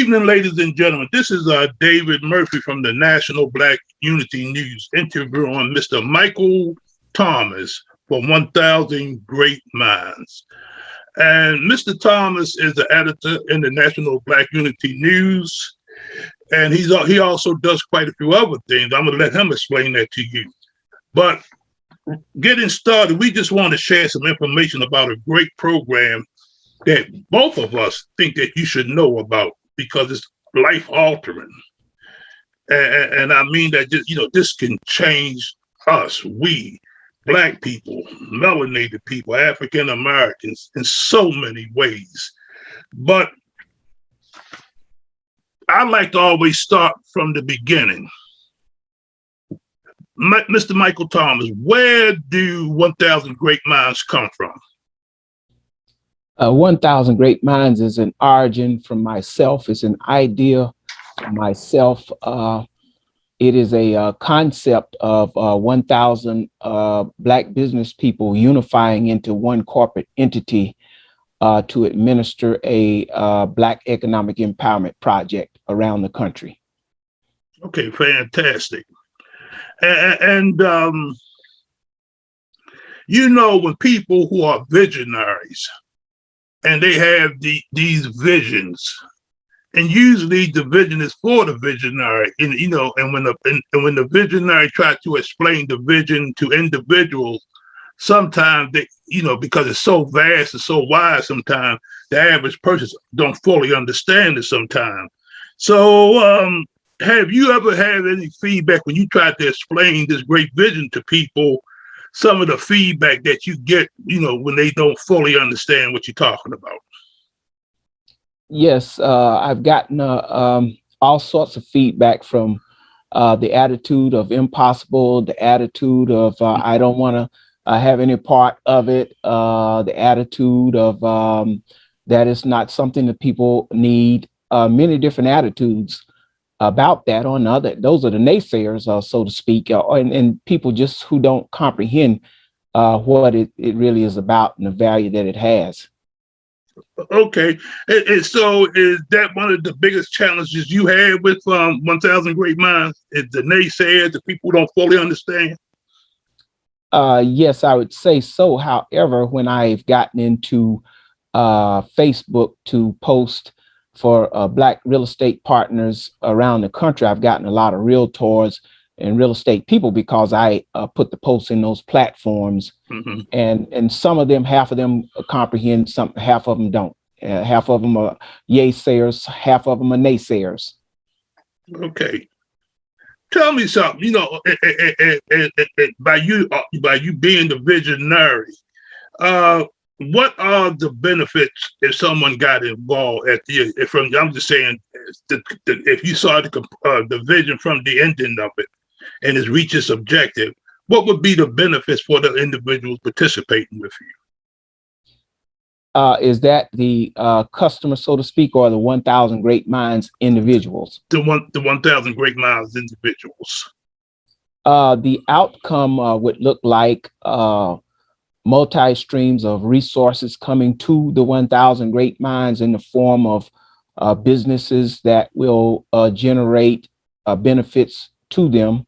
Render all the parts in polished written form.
evening, ladies and gentlemen. This is David Murphy from the National Black Unity News interviewing Mr. Michael Thomas for 1000 Great Minds. And Mr. Thomas is the editor in the National Black Unity News. And he also does quite a few other things. I'm going to let him explain that to you. But getting started, we just want to share some information about a great program that both of us think that you should know about because it's life altering. And I mean that this can change us, we, Black people, melanated people, African Americans in so many ways. But I like to always start from the beginning. Mr. Michael Thomas, where do 1000 Great Minds come from? 1000 Great Minds is an origin from myself. It's an idea from myself. It is a concept of 1000 Black business people unifying into one corporate entity to administer a Black economic empowerment project around the country. Okay, fantastic. And when people who are visionaries, and they have these visions, and usually the vision is for the visionary, and when the visionary tries to explain the vision to individuals, sometimes they, because it's so vast and so wide, sometimes the average person don't fully understand it sometimes. So have you ever had any feedback when you try to explain this great vision to people, some of the feedback that you get, when they don't fully understand what you're talking about? Yes, I've gotten all sorts of feedback from the attitude of impossible, the attitude of I don't want to have any part of it, the attitude of that is not something that people need, many different attitudes about that. Those are the naysayers, so to speak, and people just who don't comprehend what it really is about and the value that it has. Okay, and so is that one of the biggest challenges you had with 1000 Great Minds? Is the naysayers, the people who don't fully understand? Yes, I would say so. However, when I've gotten into Facebook to post for Black real estate partners around the country, I've gotten a lot of realtors and real estate people because I put the posts in those platforms. Mm-hmm. And some of them, half of them comprehend something, half of them don't. Half of them are yay-sayers, half of them are naysayers. Okay. Tell me something, by you being the visionary, what are the benefits if someone got involved I'm just saying, if you saw the vision from the ending of it and it's reached its objective, what would be the benefits for the individuals participating with you? Is that the customer, so to speak, or the 1000 Great Minds individuals? The 1000 Great Minds individuals. The outcome would look like multi-streams of resources coming to the 1000 Great Minds in the form of businesses that will generate benefits to them,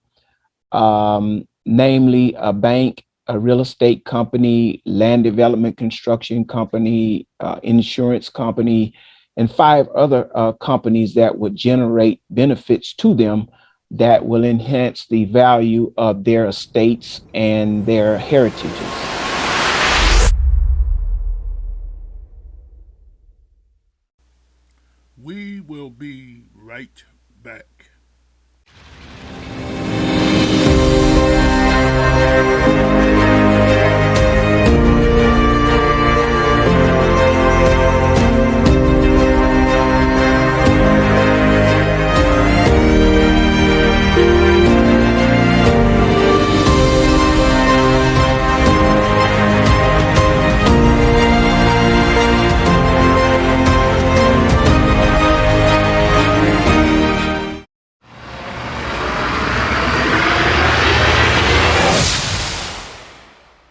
namely a bank, a real estate company, land development construction company, insurance company, and 5 other companies that would generate benefits to them that will enhance the value of their estates and their heritages. We will be right back.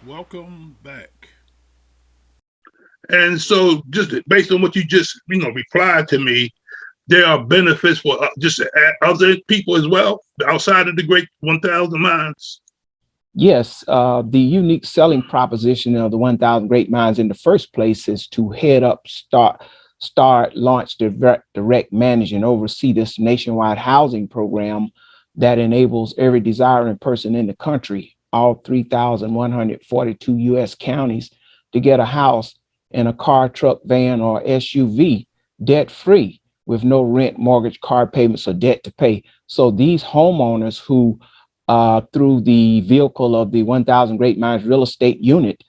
Welcome back. And so just based on what you just, replied to me, there are benefits for just other people as well outside of the Great 1,000 Minds? Yes, the unique selling proposition of the 1,000 Great Minds in the first place is to launch, direct, manage, and oversee this nationwide housing program that enables every desiring person in the country, all 3,142 U.S. counties, to get a house in a car, truck, van, or SUV debt-free with no rent, mortgage, car payments, or debt to pay. So these homeowners who through the vehicle of the 1,000 Great Minds Real Estate Unit,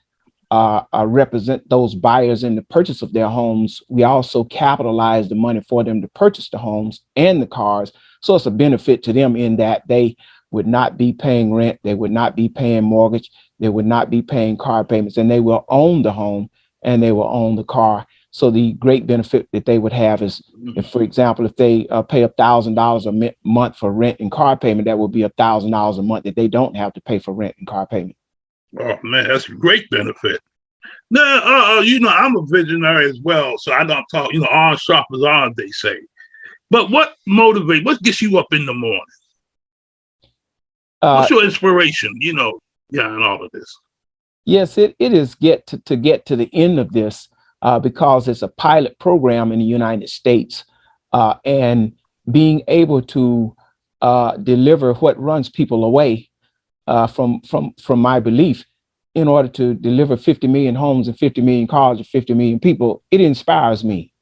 represent those buyers in the purchase of their homes. We also capitalize the money for them to purchase the homes and the cars. So it's a benefit to them in that they would not be paying rent, they would not be paying mortgage, they would not be paying car payments, and they will own the home and they will own the car. So the great benefit that they would have is, if, for example, if they pay $1,000 a month for rent and car payment, that would be $1,000 a month that they don't have to pay for rent and car payment. Oh man, that's a great benefit. Now, I'm a visionary as well, so I don't talk. Iron sharpens iron, they say. But what gets you up in the morning? What's your inspiration? And all of this. Yes, it is get to the end of this. Because it's a pilot program in the United States, and being able to deliver what runs people away from my belief, in order to deliver 50 million homes and 50 million cars to 50 million people, it inspires me.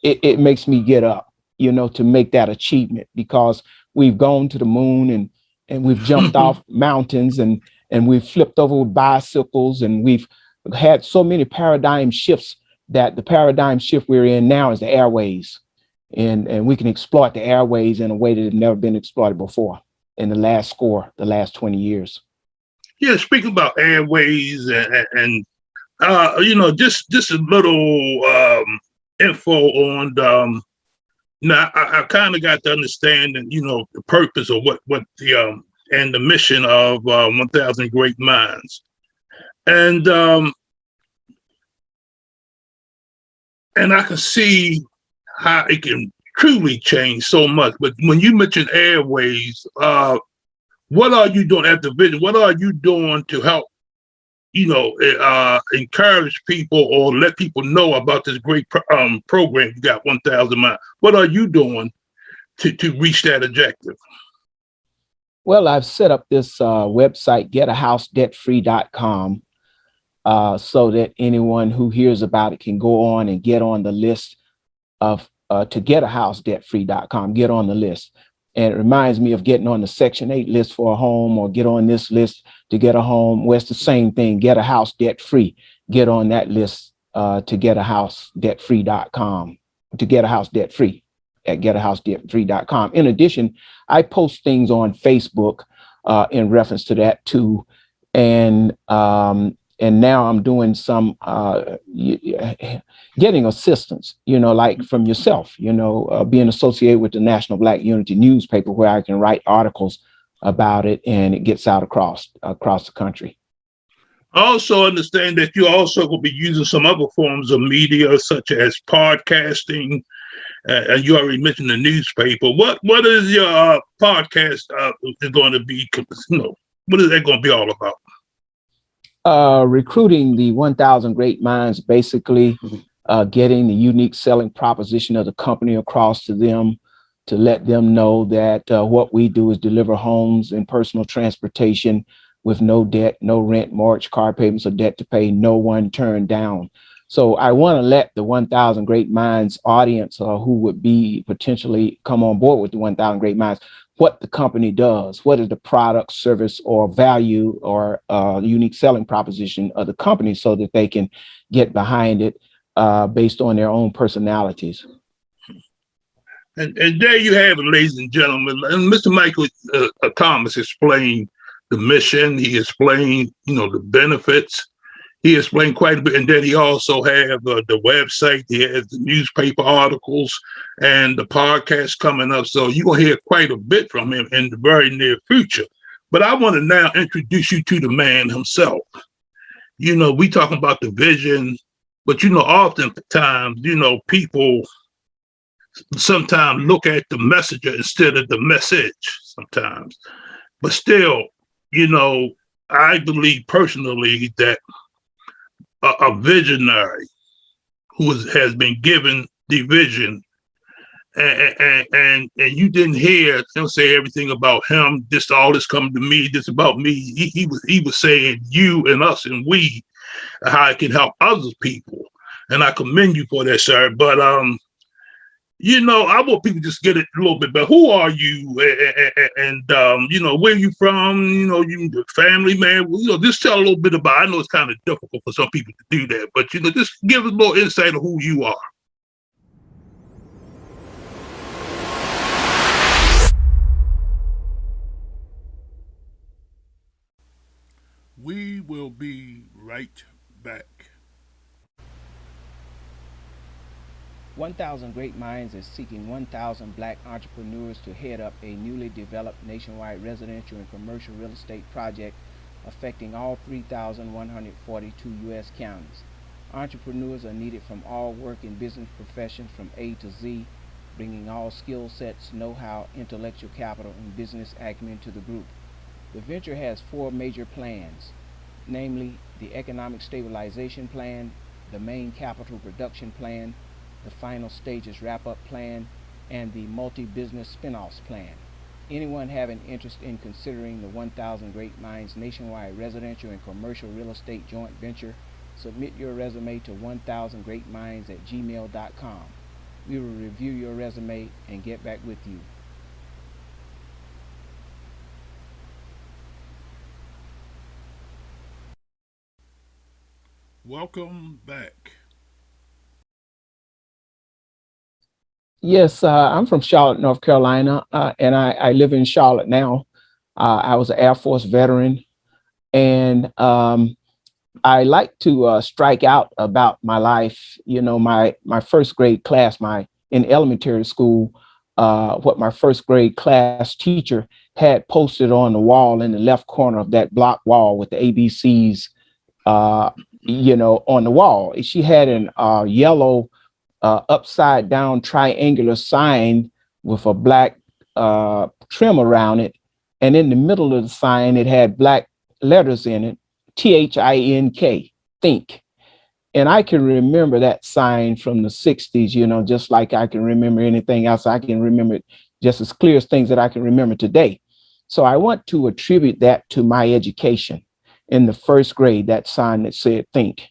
It makes me get up, to make that achievement, because we've gone to the moon and we've jumped off mountains and we've flipped over with bicycles, and we've had so many paradigm shifts that the paradigm shift we're in now is the airways. And we can exploit the airways in a way that have never been exploited before in the last 20 years. Yeah, speaking about airways and just a little info on now I kind of got to understand the purpose of what the and the mission of 1,000 Great Minds. And I can see how it can truly change so much. But when you mention airways, what are you doing at the vision? What are you doing to help, encourage people or let people know about this great program you got, 1,000 Minds? What are you doing to reach that objective? Well, I've set up this website, getahousedebtfree.com. So that anyone who hears about it can go on and get on the list of to getahousedebtfree.com, get on the list. And it reminds me of getting on the Section 8 list for a home, or get on this list to get a home. Well, it's the same thing, get a house debt free. Get on that list to getahousedebtfree.com, to get a house debt free at getahousedebtfree.com. In addition, I post things on Facebook in reference to that too. And now I'm doing some getting assistance, like from yourself, being associated with the National Black Unity newspaper, where I can write articles about it and it gets out across the country. I also understand that you also will be using some other forms of media, such as podcasting. And you already mentioned the newspaper. What is your podcast going to be? What is that going to be all about? Recruiting the 1,000 Great Minds, basically getting the unique selling proposition of the company across to them, to let them know that what we do is deliver homes and personal transportation with no debt, no rent, mortgage, car payments, or debt to pay, no one turned down. So I want to let the 1,000 Great Minds audience, who would be potentially come on board with the 1,000 Great Minds, what the company does, what is the product, service, or value, or unique selling proposition of the company, so that they can get behind it based on their own personalities. And there you have it, ladies and gentlemen. And Mr. Michael Thomas explained the mission. He explained, the benefits. He explained quite a bit, and then he also have the website. He has the newspaper articles and the podcast coming up. So you're going to hear quite a bit from him in the very near future. But I want to now introduce you to the man himself. We talking about the vision, but oftentimes, people sometimes look at the messenger instead of the message sometimes. But still, you know, I believe personally that a visionary has been given the vision, and you didn't hear him say everything about him. This all this coming to me. This about me. He was saying you and us and we, how it can help other people, and I commend you for that, sir. But you know, I want people to just get it a little bit better. Who are you? And you know, where you from? You know, you family, man. You know, just tell a little bit about. I know it's kind of difficult for some people to do that, but you know, just give us a little insight of who you are. We will be right back. 1,000 Great Minds is seeking 1,000 black entrepreneurs to head up a newly developed nationwide residential and commercial real estate project affecting all 3,142 U.S. counties. Entrepreneurs are needed from all work and business professions from A to Z, bringing all skill sets, know-how, intellectual capital, and business acumen to the group. The venture has 4 major plans, namely the Economic Stabilization Plan, the Main Capital Reduction Plan, the Final Stages Wrap-Up Plan, and the Multi-Business Spinoffs Plan. Anyone having interest in considering the 1,000 Great Minds nationwide residential and commercial real estate joint venture, submit your resume to 1000greatminds@gmail.com. We will review your resume and get back with you. Welcome back. Yes, I'm from Charlotte, North Carolina, and I live in Charlotte now. I was an Air Force veteran, and I like to strike out about my life. You know, my first grade class, in elementary school, what my first grade class teacher had posted on the wall in the left corner of that block wall with the ABCs, you know, on the wall. She had an yellow upside down triangular sign with a black trim around it. And in the middle of the sign, it had black letters in it, THINK, think. And I can remember that sign from the 60s, you know, just like I can remember anything else. I can remember it just as clear as things that I can remember today. So I want to attribute that to my education in the first grade, that sign that said think,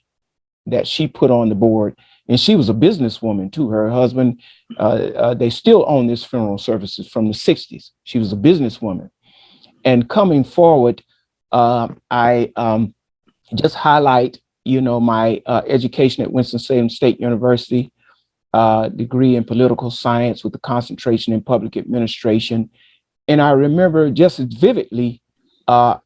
that she put on the board. And she was a businesswoman too. Her husband, they still own this funeral services from the 60s. She was a businesswoman. And coming forward, I just highlight, you know, my education at Winston-Salem State University, degree in political science with a concentration in public administration. And I remember just as vividly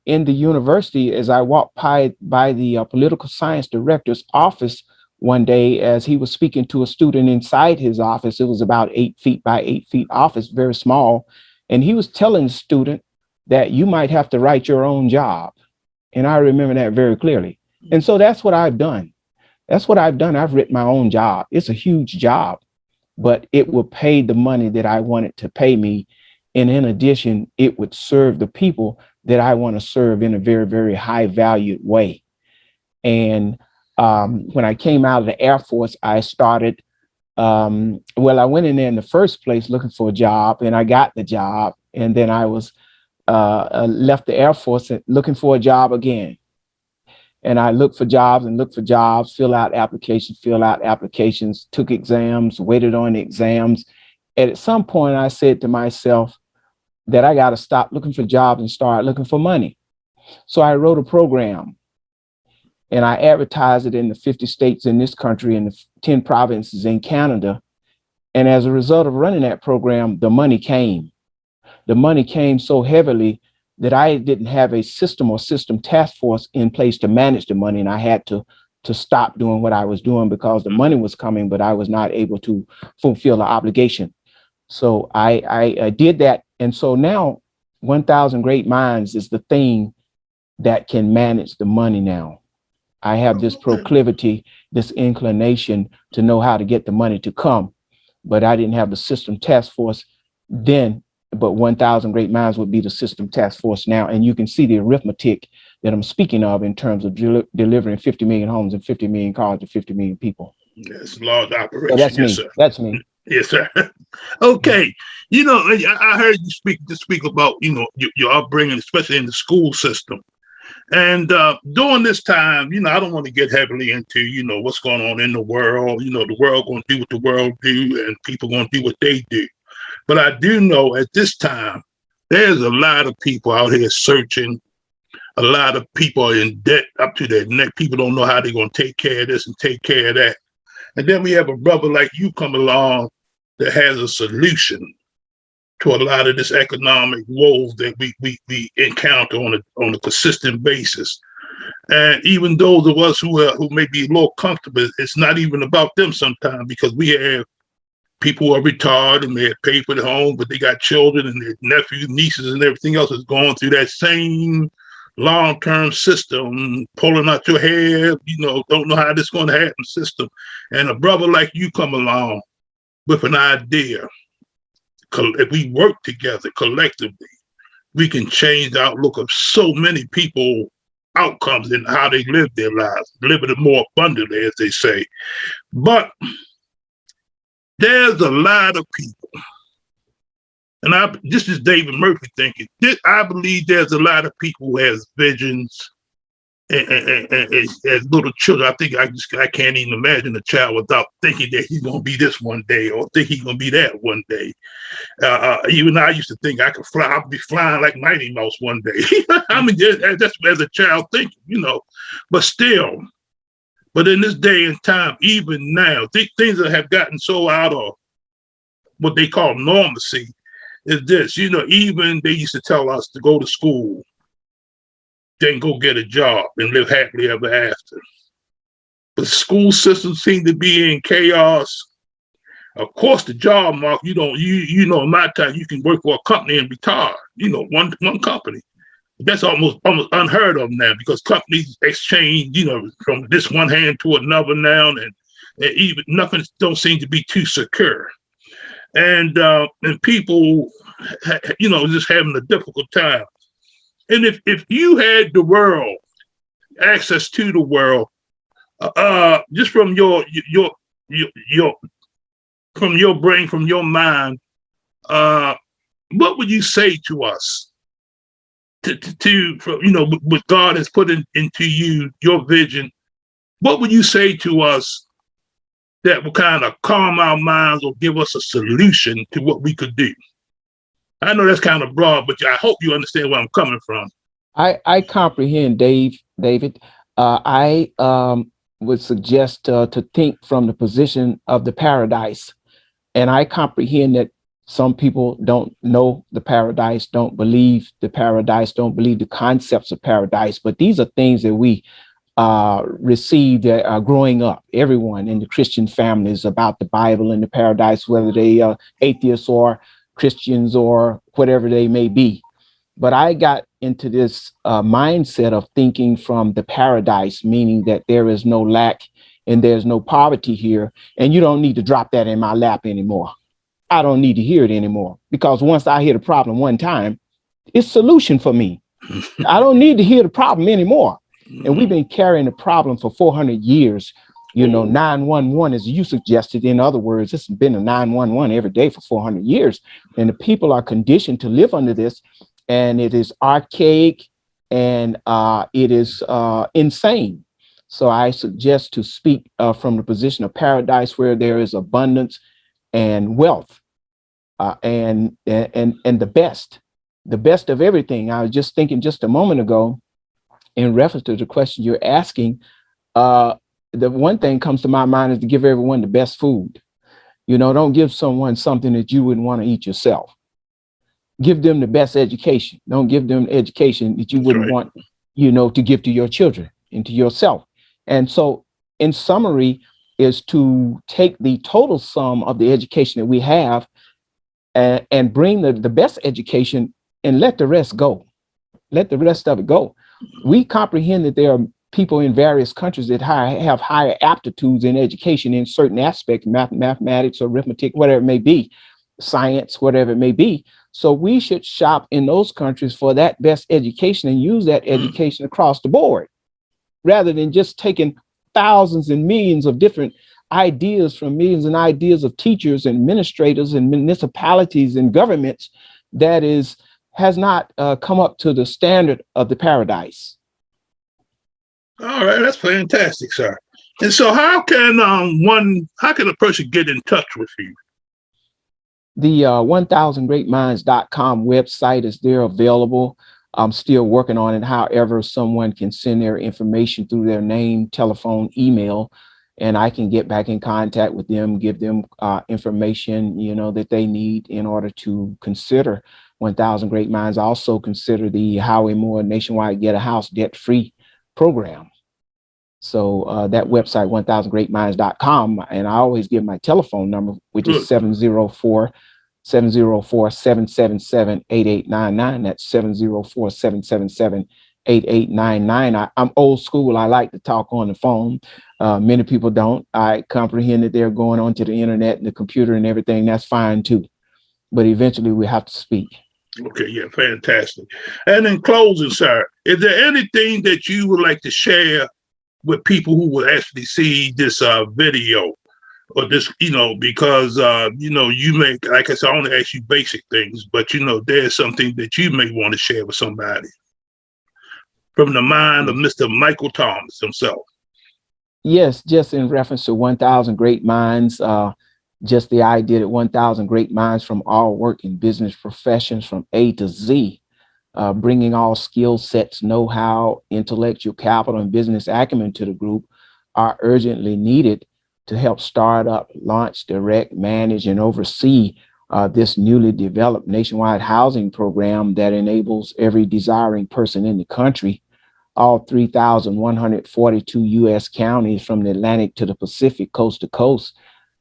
in the university as I walked by the political science director's office one day as he was speaking to a student inside his office. It was about 8 feet by 8 feet office, very small. And he was telling the student that you might have to write your own job. And I remember that very clearly. And so that's what I've done. That's what I've done. I've written my own job. It's a huge job, but it will pay the money that I want it to pay me. And in addition, it would serve the people that I want to serve in a very, very high valued way. And when I came out of the Air Force, I started, well, I went in there in the first place looking for a job, and I got the job. And then I was left the Air Force looking for a job again. And I looked for jobs and looked for jobs, fill out applications, took exams, waited on the exams. And at some point I said to myself that I got to stop looking for jobs and start looking for money. So I wrote a program and I advertised it in the 50 states in this country and the 10 provinces in Canada. And as a result of running that program, the money came. The money came so heavily that I didn't have a system or system task force in place to manage the money. And I had to stop doing what I was doing because the money was coming, but I was not able to fulfill the obligation. So I did that. And so now 1,000 Great Minds is the thing that can manage the money now. I have this proclivity, this inclination to know how to get the money to come. but I didn't have the system task force then. But 1,000 Great Minds would be the system task force now. And you can see the arithmetic that I'm speaking of in terms of delivering 50 million homes and 50 million cars to 50 million people. Yes, large operation. So that's yes, me. sir. That's me. Yes, sir. Okay. You know, I heard you speak about, you know, your upbringing, especially in the school system. And during this time, you know, I don't want to get heavily into, you know, what's going on in the world. You know, the world going to do what the world do, and people going to do what they do. But I do know at this time, there's a lot of people out here searching. A lot of people are in debt up to their neck. People don't know how they're going to take care of this and take care of that. And then we have a brother like you come along that has a solution to a lot of this economic woes that we encounter on a consistent basis. And even those of us who may be a little comfortable, it's not even about them sometimes, because we have people who are retired and they have paid for their home, but they got children and their nephews, nieces, and everything else is going through that same long-term system, pulling out your hair, you know, don't know how this is going to happen system. And a brother like you come along with an idea. If we work together collectively, we can change the outlook of so many people outcomes and how they live their lives, live it more abundantly, as they say. But there's a lot of people, and this is David Murphy thinking, I believe there's a lot of people who has visions and as little children. I think I can't even imagine a child without thinking that he's going to be this one day, or think he's going to be that one day. Even I used to think I could fly. I'll be flying like Mighty Mouse one day. I mean, that's as a child thinking, you know. But still, but in this day and time, even now, things that have gotten so out of what they call normalcy is this. You know, even they used to tell us to go to school, then go get a job and live happily ever after. But school systems seem to be in chaos. Of course, the job market, you know, in my time, you can work for a company and retire, you know, one company. That's almost unheard of now, because companies exchange, you know, from this one hand to another now, and even nothing don't seem to be too secure. And people, you know, just having a difficult time. And if you had the world, access to the world, just from your from your brain, from your mind, what would you say to us? You know, what God has put into you, your vision, what would you say to us that will kind of calm our minds or give us a solution to what we could do? I know that's kind of broad, but I hope you understand where I'm coming from. I comprehend, David. I would suggest to think from the position of the paradise. And I comprehend that some people don't know the paradise, don't believe the paradise, don't believe the concepts of paradise. But these are things that we received growing up. Everyone in the Christian families about the Bible and the paradise, whether they are atheists or Christians or whatever they may be. But I got into this mindset of thinking from the paradise, meaning that there is no lack and there's no poverty here. And you don't need to drop that in my lap anymore. I don't need to hear it anymore, because once I hear the problem one time, it's solution for me. I don't need to hear the problem anymore. And we've been carrying the problem for 400 years. You know, 911, as you suggested. In other words, it's been a 911 every day for 400 years. And the people are conditioned to live under this. And it is archaic and it is insane. So I suggest to speak from the position of paradise, where there is abundance and wealth and the best of everything. I was just thinking just a moment ago, in reference to the question you're asking, the one thing comes to my mind is to give everyone the best food. You know, don't give someone something that you wouldn't want to eat yourself. Give them the best education. Don't give them education that you wouldn't want, you know, to give to your children and to yourself. And so, in summary, is to take the total sum of the education that we have and bring the best education and let the rest go. Let the rest of it go. We comprehend that there are people in various countries that have higher aptitudes in education in certain aspects, mathematics, arithmetic, whatever it may be, science, whatever it may be. So we should shop in those countries for that best education and use that education across the board, rather than just taking thousands and millions of different ideas from millions and ideas of teachers and administrators and municipalities and governments that has not come up to the standard of the paradise. All right, that's fantastic, sir. And so how can a person get in touch with you? The 1000greatminds.com website is there available. I'm still working on it. However, someone can send their information through their name, telephone, email, and I can get back in contact with them, give them information, that they need in order to consider 1000 Great Minds. Also consider the Howie Moore Nationwide Get a House Debt-Free program. So that website, 1000greatminds.com, and I always give my telephone number, which is 704-777-8899. That's 704-777-8899. I'm old school. I like to talk on the phone. Many people don't. I comprehend that they're going onto the internet and the computer and everything. That's fine too. But eventually we have to speak. Okay, yeah, fantastic. And in closing, sir, is there anything that you would like to share with people who will actually see this video? Or this, because, you may, like I said, I only ask you basic things, but, there's something that you may want to share with somebody from the mind of Mr. Michael Thomas himself. Yes, just in reference to 1000 Great Minds, just the idea that 1000 great minds from all work in business professions from A to Z, bringing all skill sets, know-how, intellectual capital, and business acumen to the group are urgently needed to help start up, launch, direct, manage, and oversee this newly developed nationwide housing program that enables every desiring person in the country, all 3,142 U.S. counties from the Atlantic to the Pacific, coast to coast,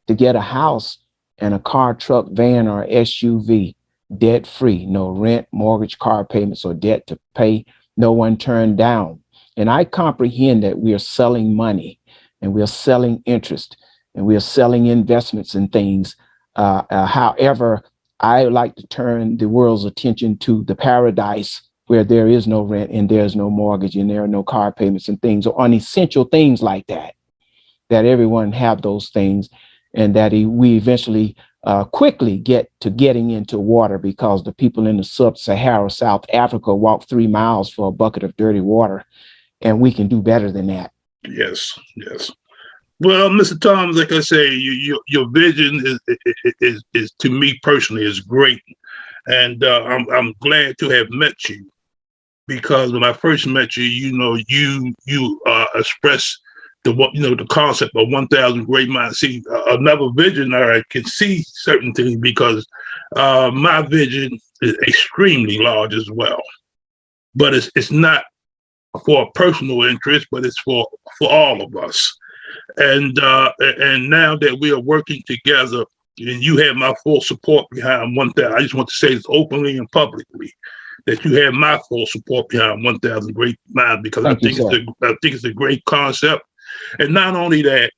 to get a house and a car, truck, van, or SUV debt-free, no rent, mortgage, car payments, or debt to pay, no one turned down. And I comprehend that we are selling money, and we are selling interest, and we are selling investments and things. However, I like to turn the world's attention to the paradise where there is no rent and there's no mortgage and there are no car payments and things, or unessential things like that, that everyone have those things, and that we eventually quickly get to getting into water, because the people in the sub-Sahara South Africa walk 3 miles for a bucket of dirty water, and we can do better than that. Yes, yes. Well, Mr. Thomas, like I say, your vision is to me personally is great, and I'm glad to have met you, because when I first met you, you expressed the concept of 1000 great minds. See, another visionary can see certain things, because my vision is extremely large as well, but it's not for personal interest, but it's for all of us. And now that we are working together, and you have my full support behind 1000, I just want to say this openly and publicly, that you have my full support behind 1000 Great Minds, because I think it's a great concept. And not only that,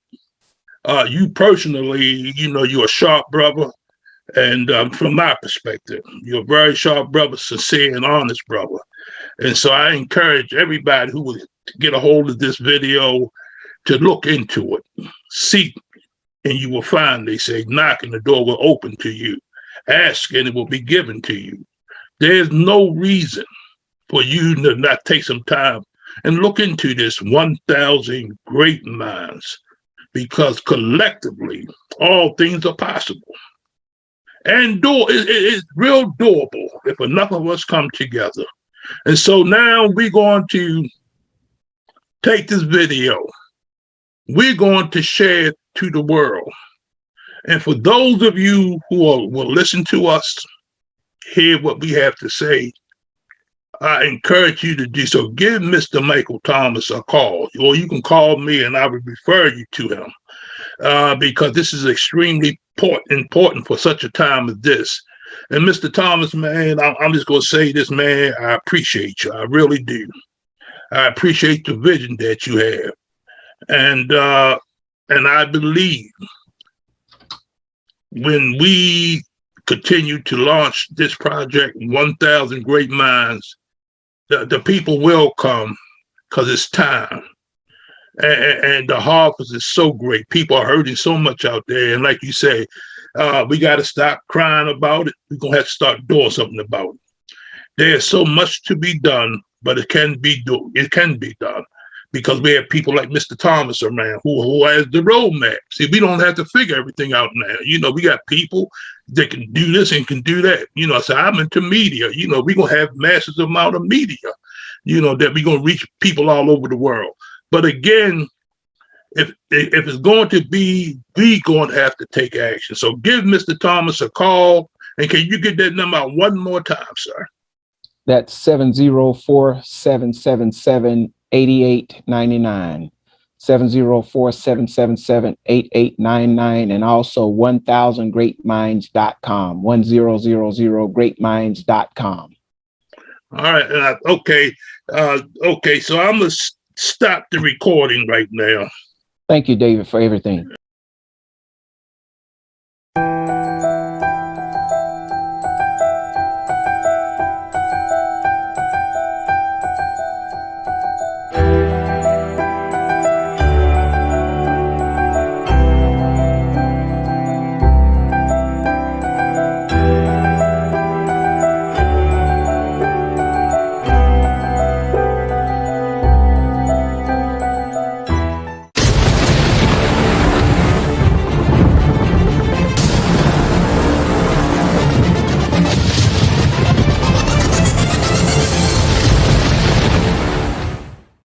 you personally, you're a sharp brother, and from my perspective, you're a very sharp brother, sincere and honest brother. And so I encourage everybody who will get a hold of this video to look into it, seek, and you will find, they say, knock and the door will open to you. Ask and it will be given to you. There's no reason for you to not take some time and look into this 1000 great minds, because collectively, all things are possible. And it's real doable if enough of us come together. And so now we're going to take this video. We're going to share it to the world. And for those of you who will listen to us, hear what we have to say, I encourage you to do so. Give Mr. Michael Thomas a call, or you can call me and I will refer you to him, because this is extremely important for such a time as this. And Mr. Thomas, man, I'm just going to say this, man, I appreciate you. I really do. I appreciate the vision that you have. And I believe when we continue to launch this project, 1,000 Great Minds, the people will come because it's time. And the harvest is so great. People are hurting so much out there. And like you say, we got to stop crying about it. We're going to have to start doing something about it. There's so much to be done, but it can be done because we have people like Mr. Thomas around who has the roadmap. See, we don't have to figure everything out now. We got people that can do this and can do that. So I'm into media. We're going to have massive amount of media, that we're going to reach people all over the world. But again, if it's going to be, we going to have to take action. So give Mr. Thomas a call. And can you get that number out one more time, sir? That's 704-777-8899. 704-777-8899, and also 1000greatminds.com, 1000greatminds.com. All right. Okay. So I'm going to stop the recording right now. Thank you, David, for everything.